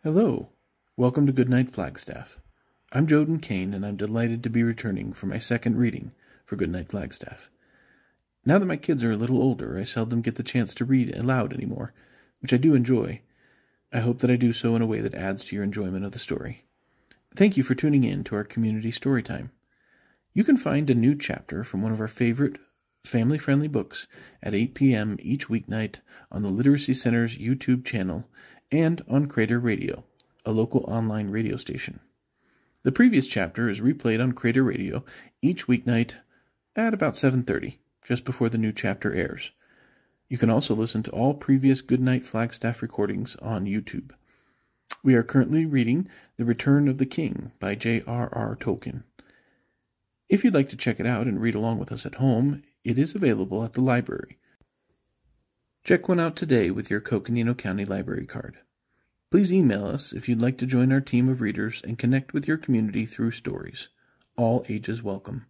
Hello, welcome to Goodnight Flagstaff. I'm Joden Caine, and I'm delighted to be returning for my second reading for Goodnight Flagstaff. Now that my kids are a little older, I seldom get the chance to read aloud anymore, which I do enjoy. I hope that I do so in a way that adds to your enjoyment of the story. Thank you for tuning in to our community story time. You can find a new chapter from one of our favorite family-friendly books at 8 p.m. each weeknight on the Literacy Center's YouTube channel and on Crater Radio, a local online radio station. The previous chapter is replayed on Crater Radio each weeknight at about 7:30, just before the new chapter airs. You can also listen to all previous Goodnight Flagstaff recordings on YouTube. We are currently reading The Return of the King by J.R.R. Tolkien. If you'd like to check it out and read along with us at home, it is available at the library. Check one out today with your Coconino County Library card. Please email us if you'd like to join our team of readers and connect with your community through stories. All ages welcome.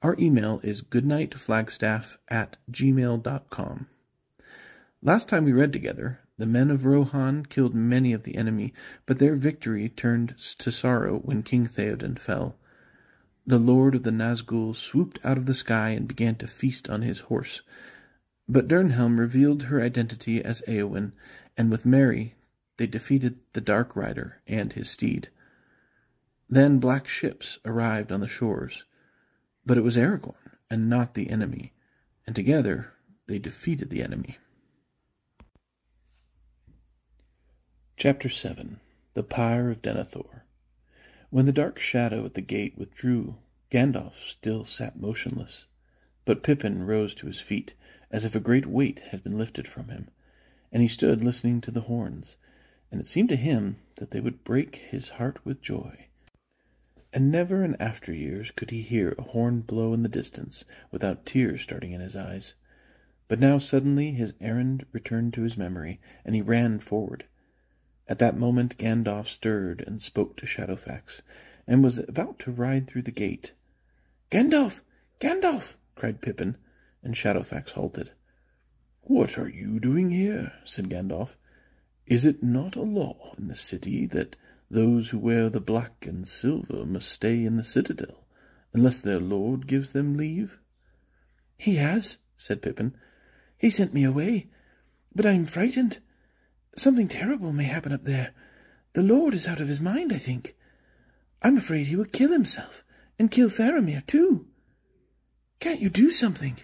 Our email is goodnightflagstaff@gmail.com. Last time we read together, the men of Rohan killed many of the enemy, but their victory turned to sorrow when King Theoden fell. The Lord of the Nazgul swooped out of the sky and began to feast on his horse. But Dernhelm revealed her identity as Éowyn, and with Merry they defeated the Dark Rider and his steed. Then black ships arrived on the shores, but it was Aragorn and not the enemy, and together they defeated the enemy. Chapter 7. The Pyre of Denethor. When the dark shadow at the gate withdrew, Gandalf still sat motionless, but Pippin rose to his feet, as if a great weight had been lifted from him, and he stood listening to the horns, and it seemed to him that they would break his heart with joy. And never in after years could he hear a horn blow in the distance without tears starting in his eyes. But now suddenly his errand returned to his memory, and he ran forward. At that moment Gandalf stirred and spoke to Shadowfax, and was about to ride through the gate. "Gandalf! Gandalf!" cried Pippin, and Shadowfax halted. "What are you doing here?" said Gandalf. "Is it not a law in the city that those who wear the black and silver must stay in the citadel, unless their lord gives them leave?" "He has," said Pippin. "He sent me away, but I am frightened. Something terrible may happen up there. The Lord is out of his mind, I think. I'm afraid he will kill himself, and kill Faramir, too. Can't you do something?"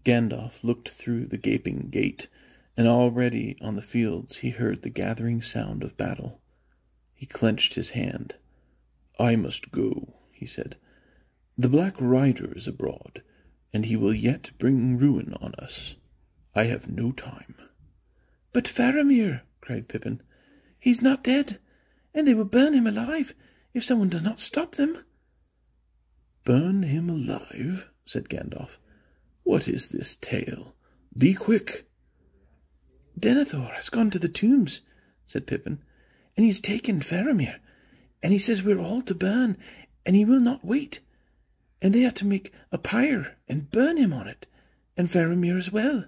Gandalf looked through the gaping gate, and already on the fields he heard the gathering sound of battle. He clenched his hand. "I must go," he said. "The Black Rider is abroad, and he will yet bring ruin on us. I have no time." "But Faramir," cried Pippin, "he's not dead, and they will burn him alive if someone does not stop them." "Burn him alive?" said Gandalf. "What is this tale? Be quick." "Denethor has gone to the tombs," said Pippin, "and he's taken Faramir, and he says we're all to burn, and he will not wait. And they are to make a pyre and burn him on it, and Faramir as well.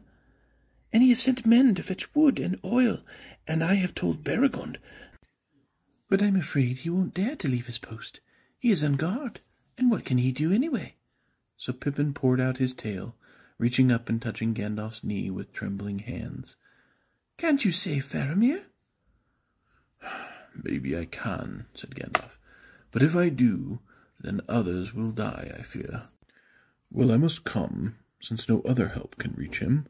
And he has sent men to fetch wood and oil, and I have told Beregond. But I'm afraid he won't dare to leave his post. He is on guard, and what can he do anyway?" So Pippin poured out his tale, reaching up and touching Gandalf's knee with trembling hands. "Can't you save Faramir?" "Maybe I can," said Gandalf. "But if I do, then others will die, I fear. Well, I must come, since no other help can reach him.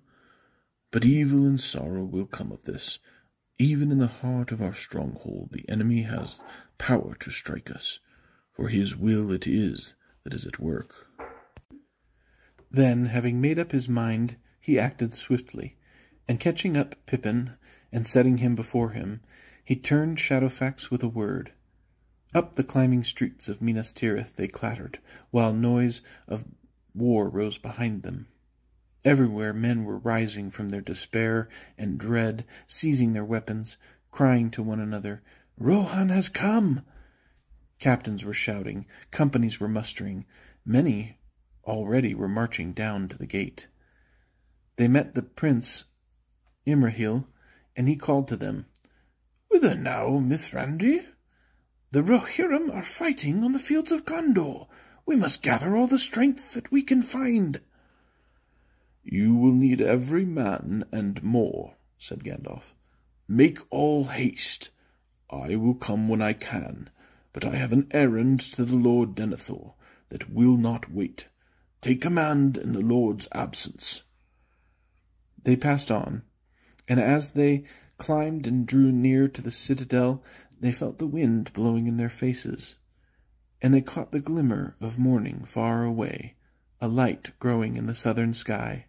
But evil and sorrow will come of this. Even in the heart of our stronghold the enemy has power to strike us, for his will it is that is at work." Then, having made up his mind, he acted swiftly, and catching up Pippin and setting him before him, he turned Shadowfax with a word. Up the climbing streets of Minas Tirith they clattered, while noise of war rose behind them. Everywhere men were rising from their despair and dread, seizing their weapons, crying to one another, "Rohan has come!" Captains were shouting, companies were mustering, many already were marching down to the gate. They met the prince Imrahil and he called to them, "Whither now, Mithrandir? The Rohirrim are fighting on the fields of Gondor. We must gather all the strength that we can find." "You will need every man and more," said Gandalf. "Make all haste. I will come when I can, but I have an errand to the Lord Denethor that will not wait. Take command in the Lord's absence." They passed on, and as they climbed and drew near to the citadel, they felt the wind blowing in their faces, and they caught the glimmer of morning far away, a light growing in the southern sky.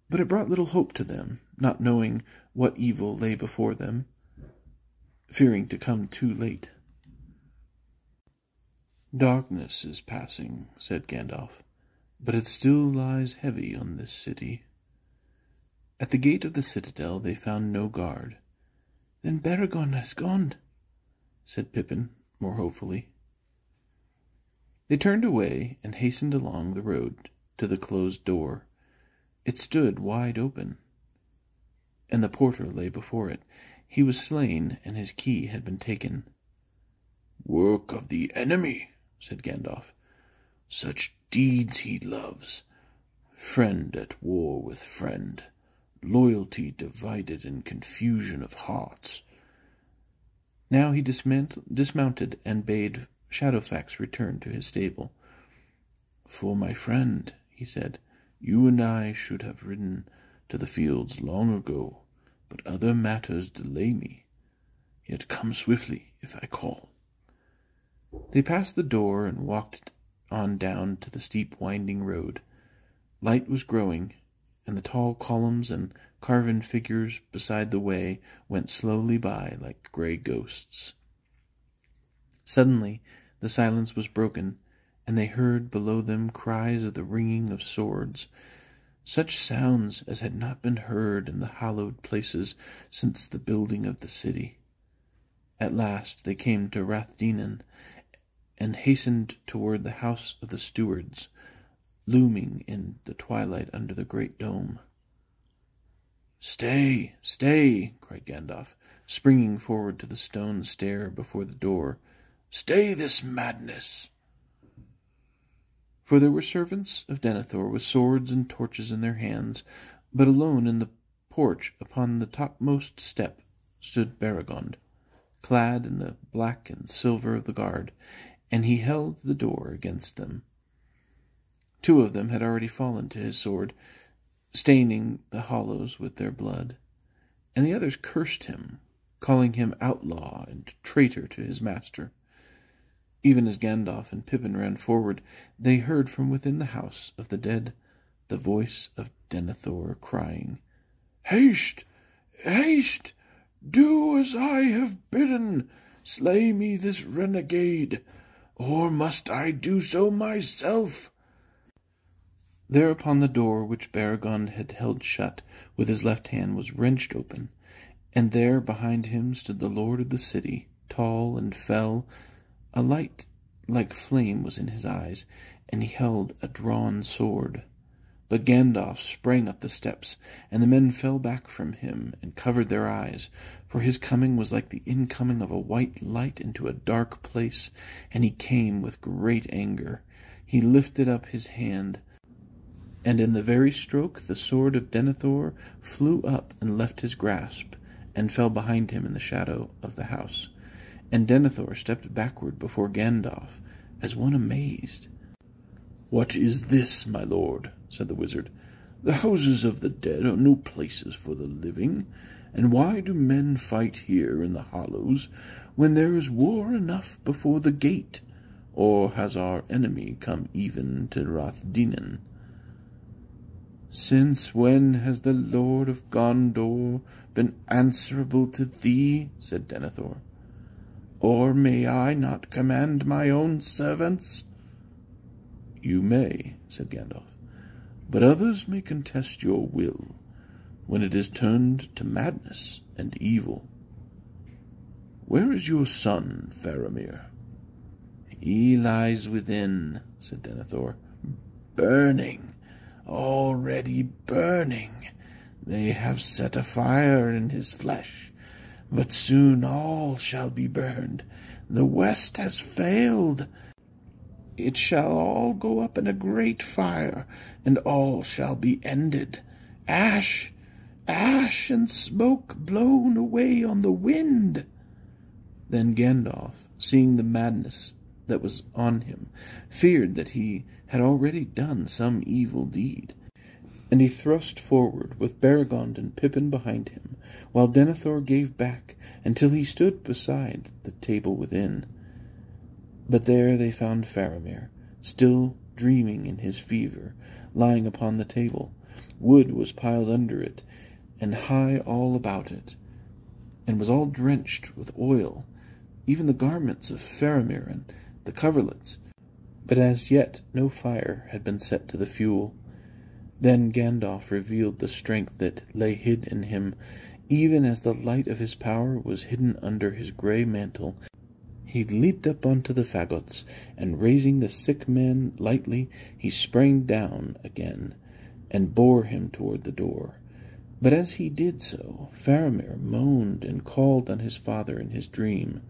But it brought little hope to them, not knowing what evil lay before them, fearing to come too late. "Darkness is passing," said Gandalf, "but it still lies heavy on this city." At the gate of the citadel they found no guard. "Then Beregond has gone," said Pippin, more hopefully. They turned away and hastened along the road to the closed door. It stood wide open, and the porter lay before it. He was slain, and his key had been taken. "Work of the enemy," said Gandalf. "Such deeds he loves. Friend at war with friend, loyalty divided in confusion of hearts." Now he dismounted and bade Shadowfax return to his stable. "For my friend," he said, "you and I should have ridden to the fields long ago, but other matters delay me. Yet come swiftly if I call." They passed the door and walked on down to the steep winding road. Light was growing, and the tall columns and carven figures beside the way went slowly by like grey ghosts. Suddenly the silence was broken, and they heard below them cries of the ringing of swords, such sounds as had not been heard in the hallowed places since the building of the city. At last they came to Rathdinan, and hastened toward the house of the stewards, looming in the twilight under the great dome. "Stay, stay!" cried Gandalf, springing forward to the stone stair before the door. "Stay this madness!" For there were servants of Denethor with swords and torches in their hands, but alone in the porch upon the topmost step stood Beregond, clad in the black and silver of the guard, and he held the door against them. 2 of them had already fallen to his sword, staining the hollows with their blood, and the others cursed him, calling him outlaw and traitor to his master. Even as Gandalf and Pippin ran forward, they heard from within the house of the dead the voice of Denethor crying, "Haste! Haste! Do as I have bidden! Slay me this renegade, or must I do so myself?" Thereupon the door which Beregond had held shut with his left hand was wrenched open, and there behind him stood the lord of the city, tall and fell. A light like flame was in his eyes, and he held a drawn sword. But Gandalf sprang up the steps, and the men fell back from him and covered their eyes, for his coming was like the incoming of a white light into a dark place, and he came with great anger. He lifted up his hand, and in the very stroke the sword of Denethor flew up and left his grasp, and fell behind him in the shadow of the house. And Denethor stepped backward before Gandalf, as one amazed. "What is this, my lord?" said the wizard. "The houses of the dead are no places for the living, and why do men fight here in the hollows, when there is war enough before the gate? Or has our enemy come even to Rathdinan?" "Since when has the Lord of Gondor been answerable to thee?" said Denethor. "Or may I not command my own servants?" "You may," said Gandalf, "but others may contest your will, when it is turned to madness and evil. Where is your son, Faramir?" "He lies within," said Denethor, "burning, already burning. They have set a fire in his flesh, but soon all shall be burned. The West has failed. It shall all go up in a great fire, and all shall be ended. Ash, ash, and smoke blown away on the wind. Then Gandalf, seeing the madness that was on him, feared that he had already done some evil deed, and he thrust forward with Beregond and Pippin behind him, while Denethor gave back until he stood beside the table within. But there they found Faramir, still dreaming in his fever, lying upon the table. Wood was piled under it, and high all about it, and was all drenched with oil, even the garments of Faramir and the coverlets. But as yet no fire had been set to the fuel. Then Gandalf revealed the strength that lay hid in him, even as the light of his power was hidden under his grey mantle. He leaped up onto the faggots, and raising the sick man lightly, he sprang down again, and bore him toward the door. But as he did so, Faramir moaned and called on his father in his dream.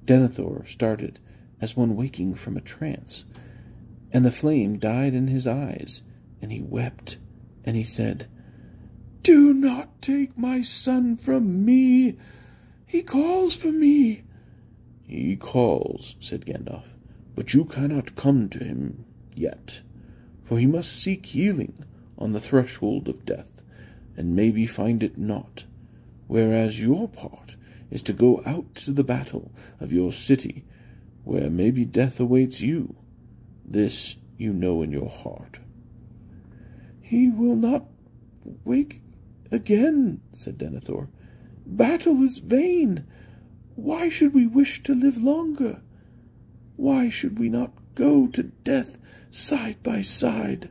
Denethor started as one waking from a trance, and the flame died in his eyes, and he wept, and he said, "Do not take my son from me. He calls for me." "He calls," said Gandalf, "but you cannot come to him yet, for he must seek healing on the threshold of death, and maybe find it not, whereas your part is to go out to the battle of your city, where maybe death awaits you. This you know in your heart." "He will not wake again," said Denethor. "Battle is vain. Why should we wish to live longer? Why should we not go to death side by side?"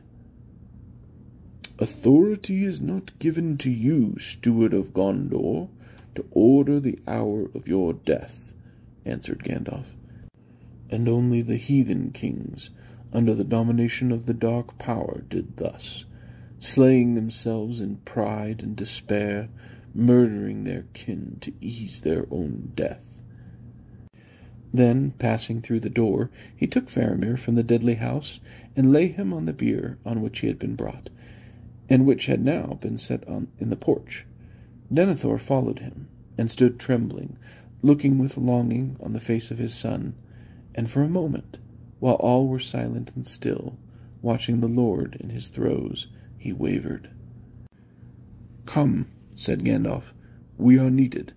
"Authority is not given to you, steward of Gondor, to order the hour of your death," answered Gandalf. "And only the heathen kings, under the domination of the dark power, did thus, slaying themselves in pride and despair, murdering their kin to ease their own death." Then, passing through the door, he took Faramir from the deadly house, and laid him on the bier on which he had been brought, and which had now been set in the porch. Denethor followed him, and stood trembling, looking with longing on the face of his son, and for a moment, while all were silent and still, watching the Lord in his throes, he wavered. "Come," said Gandalf, "we are needed.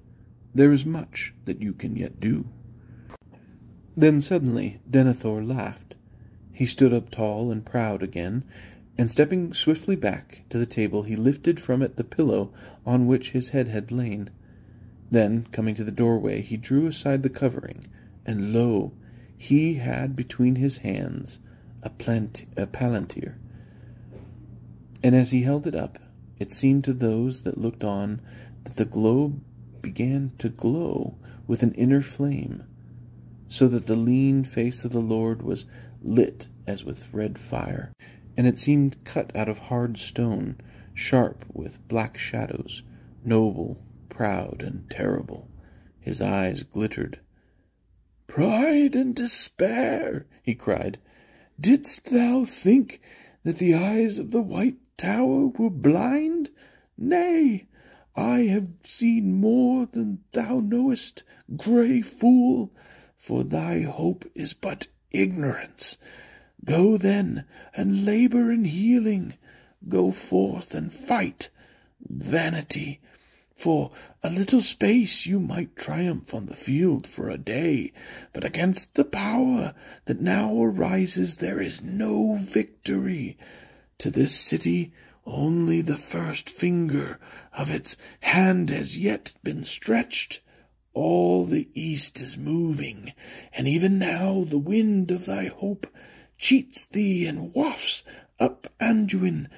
There is much that you can yet do." Then suddenly Denethor laughed. He stood up tall and proud again, and stepping swiftly back to the table, he lifted from it the pillow on which his head had lain. Then, coming to the doorway, he drew aside the covering, and lo, he had between his hands a palantir. And as he held it up, it seemed to those that looked on that the globe began to glow with an inner flame, so that the lean face of the Lord was lit as with red fire, and it seemed cut out of hard stone, sharp with black shadows, noble, proud, and terrible. His eyes glittered. "Pride and despair!" he cried. "Didst thou think that the eyes of the White Tower were blind? Nay, I have seen more than thou knowest, grey fool, for thy hope is but ignorance. Go then, and labour in healing. Go forth and fight. Vanity! For a little space you might triumph on the field for a day, but against the power that now arises there is no victory. To this city only the first finger of its hand has yet been stretched. All the east is moving, and even now the wind of thy hope cheats thee and wafts up Anduin,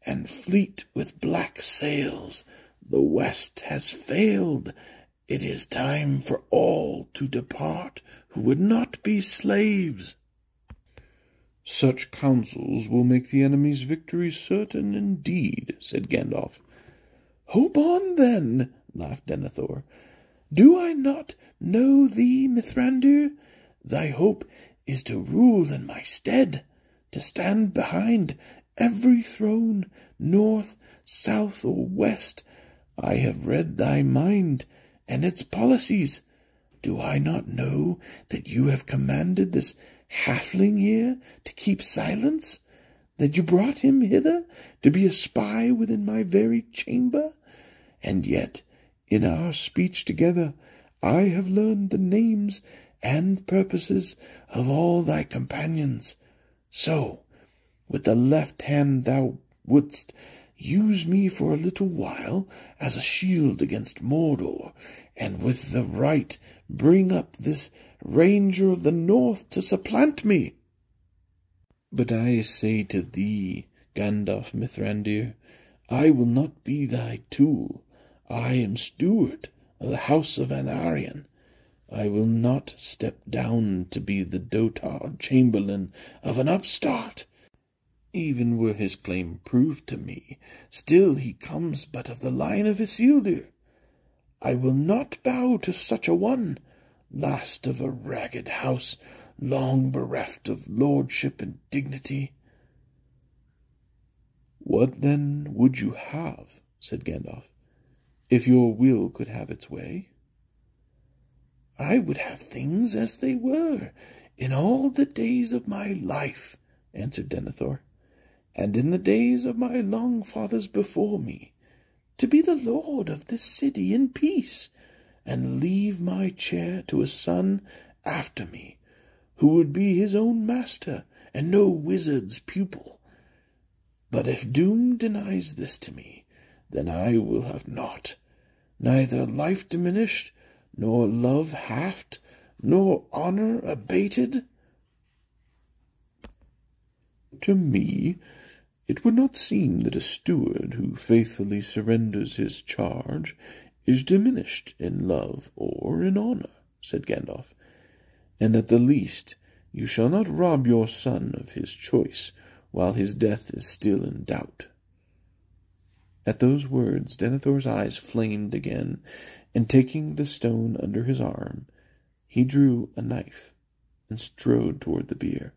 and fleet with black sails. The west has failed. It is time for all to depart who would not be slaves." "Such counsels will make the enemy's victory certain indeed," said Gandalf. "Hope on, then," laughed Denethor. "Do I not know thee, Mithrandir? Thy hope is to rule in my stead, to stand behind every throne, north, south, or west. I have read thy mind and its policies. Do I not know that you have commanded this halfling here to keep silence? That you brought him hither to be a spy within my very chamber? And yet, in our speech together, I have learned the names and purposes of all thy companions. So, with the left hand thou wouldst use me for a little while as a shield against Mordor, and with the right bring up this ranger of the north to supplant me. But I say to thee, Gandalf Mithrandir, I will not be thy tool. I am steward of the house of Anarion. I will not step down to be the dotard chamberlain of an upstart. Even were his claim proved to me, still he comes but of the line of Isildur. I will not bow to such a one, last of a ragged house, long bereft of lordship and dignity." "What then would you have," said Gandalf, "if your will could have its way?" "I would have things as they were in all the days of my life," answered Denethor, "and in the days of my long fathers before me, to be the lord of this city in peace, and leave my chair to a son after me, who would be his own master, and no wizard's pupil. But if doom denies this to me, then I will have naught, neither life diminished, nor love halved, nor honour abated." "To me it would not seem that a steward who faithfully surrenders his charge is diminished in love or in honour," said Gandalf, "and at the least you shall not rob your son of his choice while his death is still in doubt." At those words Denethor's eyes flamed again, and taking the stone under his arm, he drew a knife and strode toward the bier.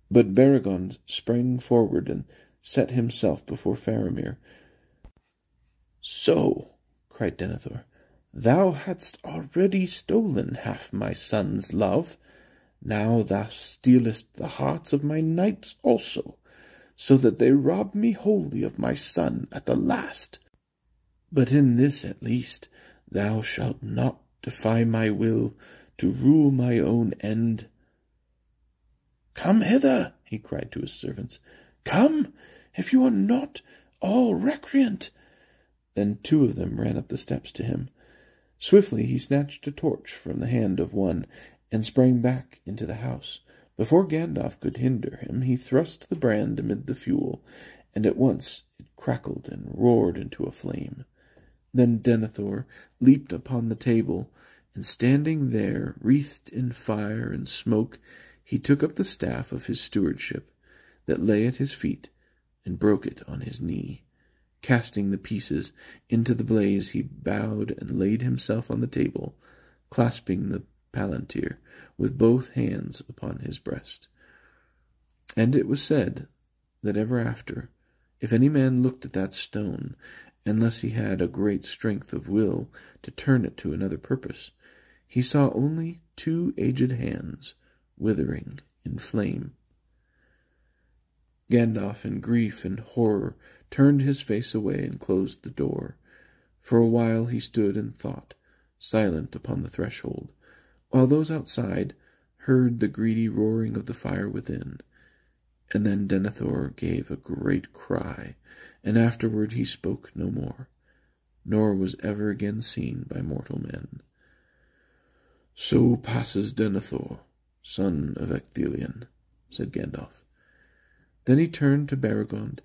But Beregond sprang forward and set himself before Faramir. "So," cried Denethor, "thou hadst already stolen half my son's love. Now thou stealest the hearts of my knights also, so that they rob me wholly of my son at the last. But in this at least thou shalt not defy my will to rule my own end." "Come hither," he cried to his servants. "Come, if you are not all recreant." Then two of them ran up the steps to him. Swiftly he snatched a torch from the hand of one, and sprang back into the house. Before Gandalf could hinder him, he thrust the brand amid the fuel, and at once it crackled and roared into a flame. Then Denethor leaped upon the table, and standing there, wreathed in fire and smoke, he took up the staff of his stewardship that lay at his feet, and broke it on his knee. Casting the pieces into the blaze, he bowed and laid himself on the table, clasping the palantir with both hands upon his breast. And it was said that ever after, if any man looked at that stone, unless he had a great strength of will to turn it to another purpose, he saw only two aged hands withering in flame. Gandalf, in grief and horror, turned his face away and closed the door. For a while he stood and thought, silent upon the threshold, while those outside heard the greedy roaring of the fire within. And then Denethor gave a great cry, and afterward he spoke no more, nor was ever again seen by mortal men. "So passes Denethor, son of Ecthelion," said Gandalf. Then he turned to Beregond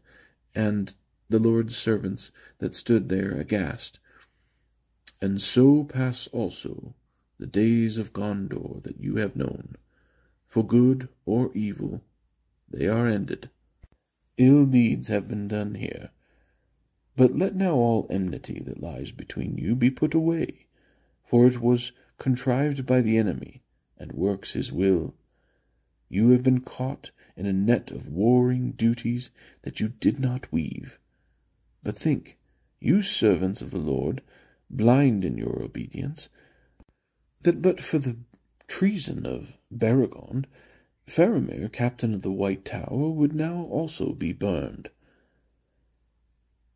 and the Lord's servants that stood there aghast. "And so pass also the days of Gondor that you have known. For good or evil, they are ended. Ill deeds have been done here, But let now all enmity that lies between you be put away, for it was contrived by the enemy, and works his will. You have been caught in a net of warring duties that you did not weave. But think, you servants of the Lord, blind in your obedience, that but for the treason of Beregond, Faramir, captain of the White Tower, would now also be burned.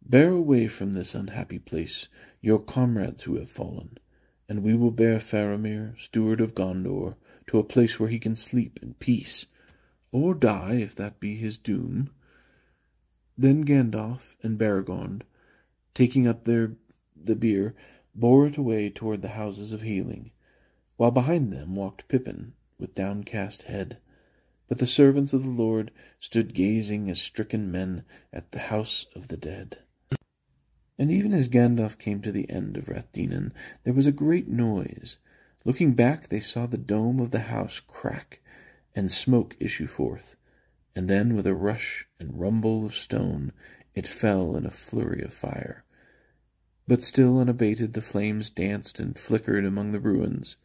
Bear away from this unhappy place your comrades who have fallen, and we will bear Faramir, steward of Gondor, to a place where he can sleep in peace, or die, if that be his doom." Then Gandalf and Beregond, taking up the bier, bore it away toward the houses of healing, while behind them walked Pippin with downcast head. But the servants of the Lord stood gazing as stricken men at the house of the dead. And even as Gandalf came to the end of Rathdinan, there was a great noise. Looking back, they saw the dome of the house crack, and smoke issue forth, and then with a rush and rumble of stone it fell in a flurry of fire. But still unabated the flames danced and flickered among the ruins.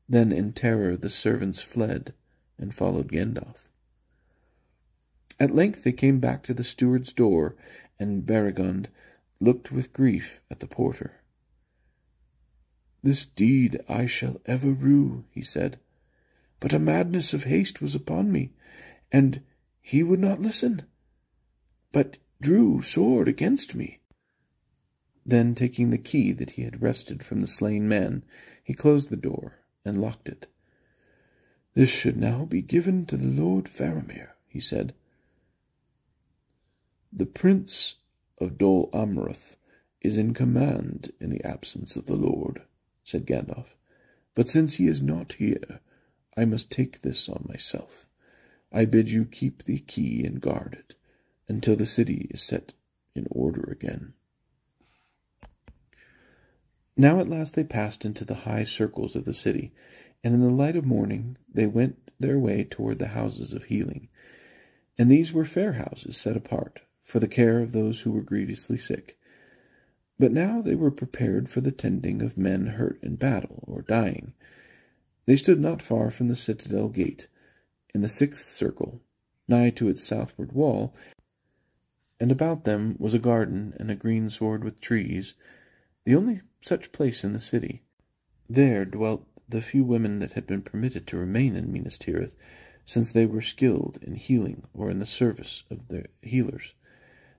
Then in terror the servants fled, and followed Gandalf. At length they came back to the steward's door, and Beregond looked with grief at the porter. "This deed I shall ever rue," he said, "but a madness of haste was upon me, and he would not listen, but drew sword against me." Then, taking the key that he had wrested from the slain man, he closed the door and locked it. "This should now be given to the Lord Faramir," he said. "The Prince of Dol Amroth is in command in the absence of the Lord," said Gandalf. "But since he is not here, I must take this on myself. I bid you keep the key and guard it until the city is set in order again." Now at last they passed into the high circles of the city, and in the light of morning they went their way toward the houses of healing. And these were fair houses set apart for the care of those who were grievously sick. But now they were prepared for the tending of men hurt in battle or dying. They stood not far from the citadel gate, in the 6th circle, nigh to its southward wall, and about them was a garden and a greensward with trees, the only such place in the city. There dwelt the few women that had been permitted to remain in Minas Tirith, since they were skilled in healing or in the service of the healers.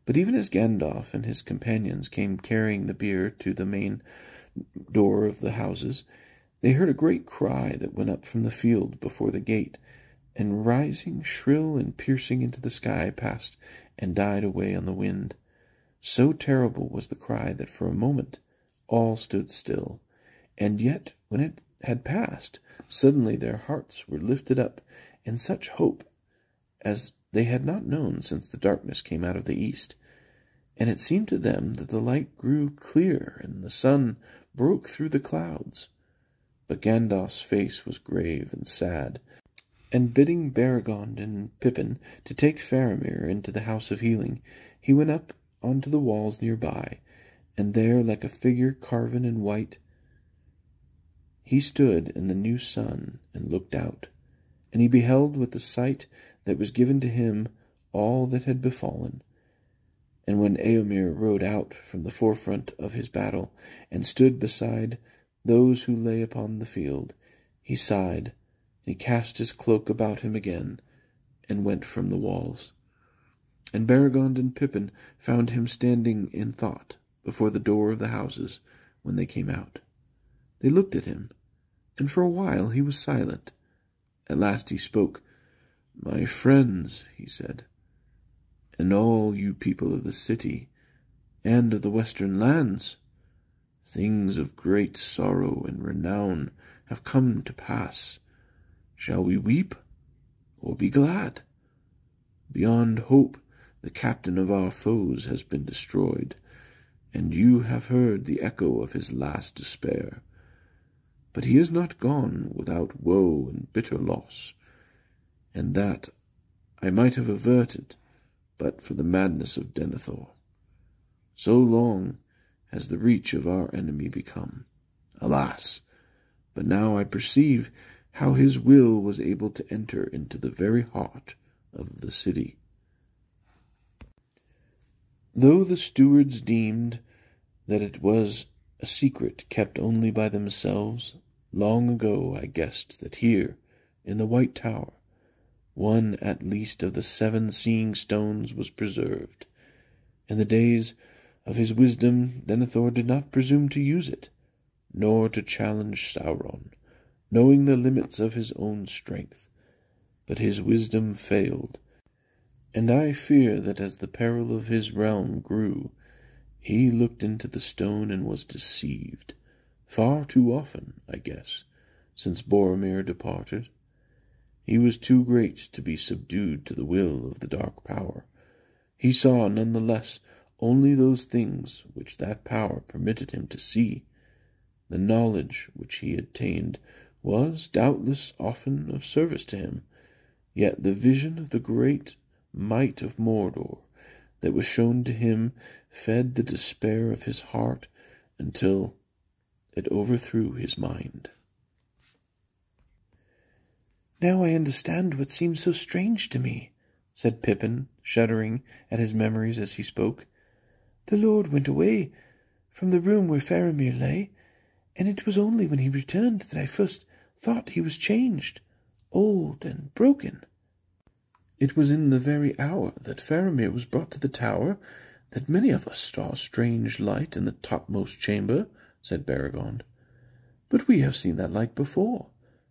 But even as Gandalf and his companions came carrying the bier to the main door of the houses, they heard a great cry that went up from the field before the gate, and rising shrill and piercing into the sky, passed and died away on the wind. So terrible was the cry that for a moment all stood still, and yet when it had passed, suddenly their hearts were lifted up in such hope as they had not known since the darkness came out of the east, and it seemed to them that the light grew clear and the sun broke through the clouds. But Gandalf's face was grave and sad, and bidding Beregond and Pippin to take Faramir into the house of healing, he went up onto the walls near by, and there, like a figure carven in white, he stood in the new sun and looked out, and he beheld with the sight that was given to him all that had befallen. And when Éomer rode out from the forefront of his battle, and stood beside those who lay upon the field, he sighed, and he cast his cloak about him again, and went from the walls. And Beregond and Pippin found him standing in thought before the door of the houses when they came out. They looked at him, and for a while he was silent. At last he spoke. "My friends," he said, "and all you people of the city, and of the western lands, things of great sorrow and renown have come to pass. Shall we weep, or be glad? Beyond hope, the captain of our foes has been destroyed, and you have heard the echo of his last despair. But he is not gone without woe and bitter loss, and that I might have averted but for the madness of Denethor. So long has the reach of our enemy become. Alas! But now I perceive how his will was able to enter into the very heart of the city. Though the stewards deemed that it was a secret kept only by themselves, long ago I guessed that here, in the White Tower, one at least of the 7 seeing stones was preserved. In the days of his wisdom Denethor did not presume to use it, nor to challenge Sauron, knowing the limits of his own strength. But his wisdom failed, and I fear that as the peril of his realm grew, he looked into the stone and was deceived, far too often, I guess, since Boromir departed. He was too great to be subdued to the will of the dark power. He saw, none the less, only those things which that power permitted him to see. The knowledge which he attained was, doubtless, often of service to him, yet the vision of the great might of Mordor that was shown to him fed the despair of his heart until it overthrew his mind. "Now I understand what seemed so strange to me," said Pippin, shuddering at his memories as he spoke. "The Lord went away from the room where Faramir lay, and it was only when he returned that I first thought he was changed, old and broken." "It was in the very hour that Faramir was brought to the tower that many of us saw a strange light in the topmost chamber," said Beregond. "But we have seen that light before,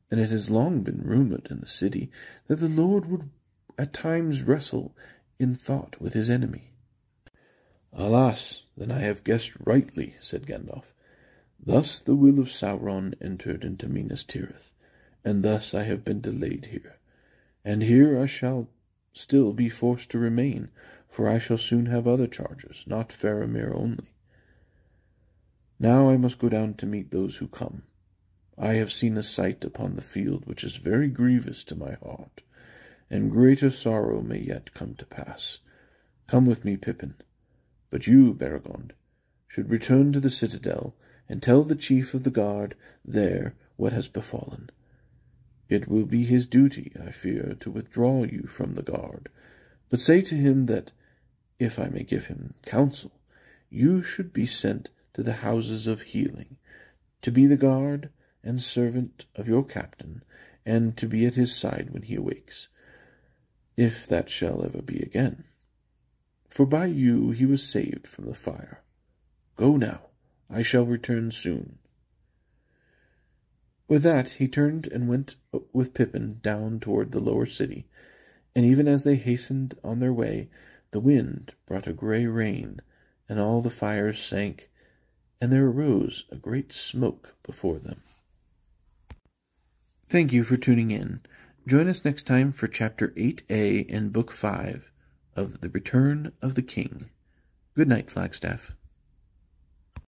and it has long been rumoured in the city that the Lord would at times wrestle in thought with his enemy." "Alas, then I have guessed rightly," said Gandalf. "Thus the will of Sauron entered into Minas Tirith, and thus I have been delayed here. And here I shall still be forced to remain, for I shall soon have other charges, not Faramir only. Now I must go down to meet those who come. I have seen a sight upon the field which is very grievous to my heart, and greater sorrow may yet come to pass. Come with me, Pippin. But you, Beregond, should return to the citadel, and tell the chief of the guard there what has befallen. It will be his duty, I fear, to withdraw you from the guard, but say to him that, if I may give him counsel, you should be sent to the houses of healing, to be the guard and servant of your captain, and to be at his side when he awakes, if that shall ever be again. For by you he was saved from the fire. Go now, I shall return soon." With that he turned and went with Pippin down toward the lower city, and even as they hastened on their way, the wind brought a grey rain, and all the fires sank, and there arose a great smoke before them. Thank you for tuning in. Join us next time for Chapter 8a in Book 5 of The Return of the King. Good night, Flagstaff.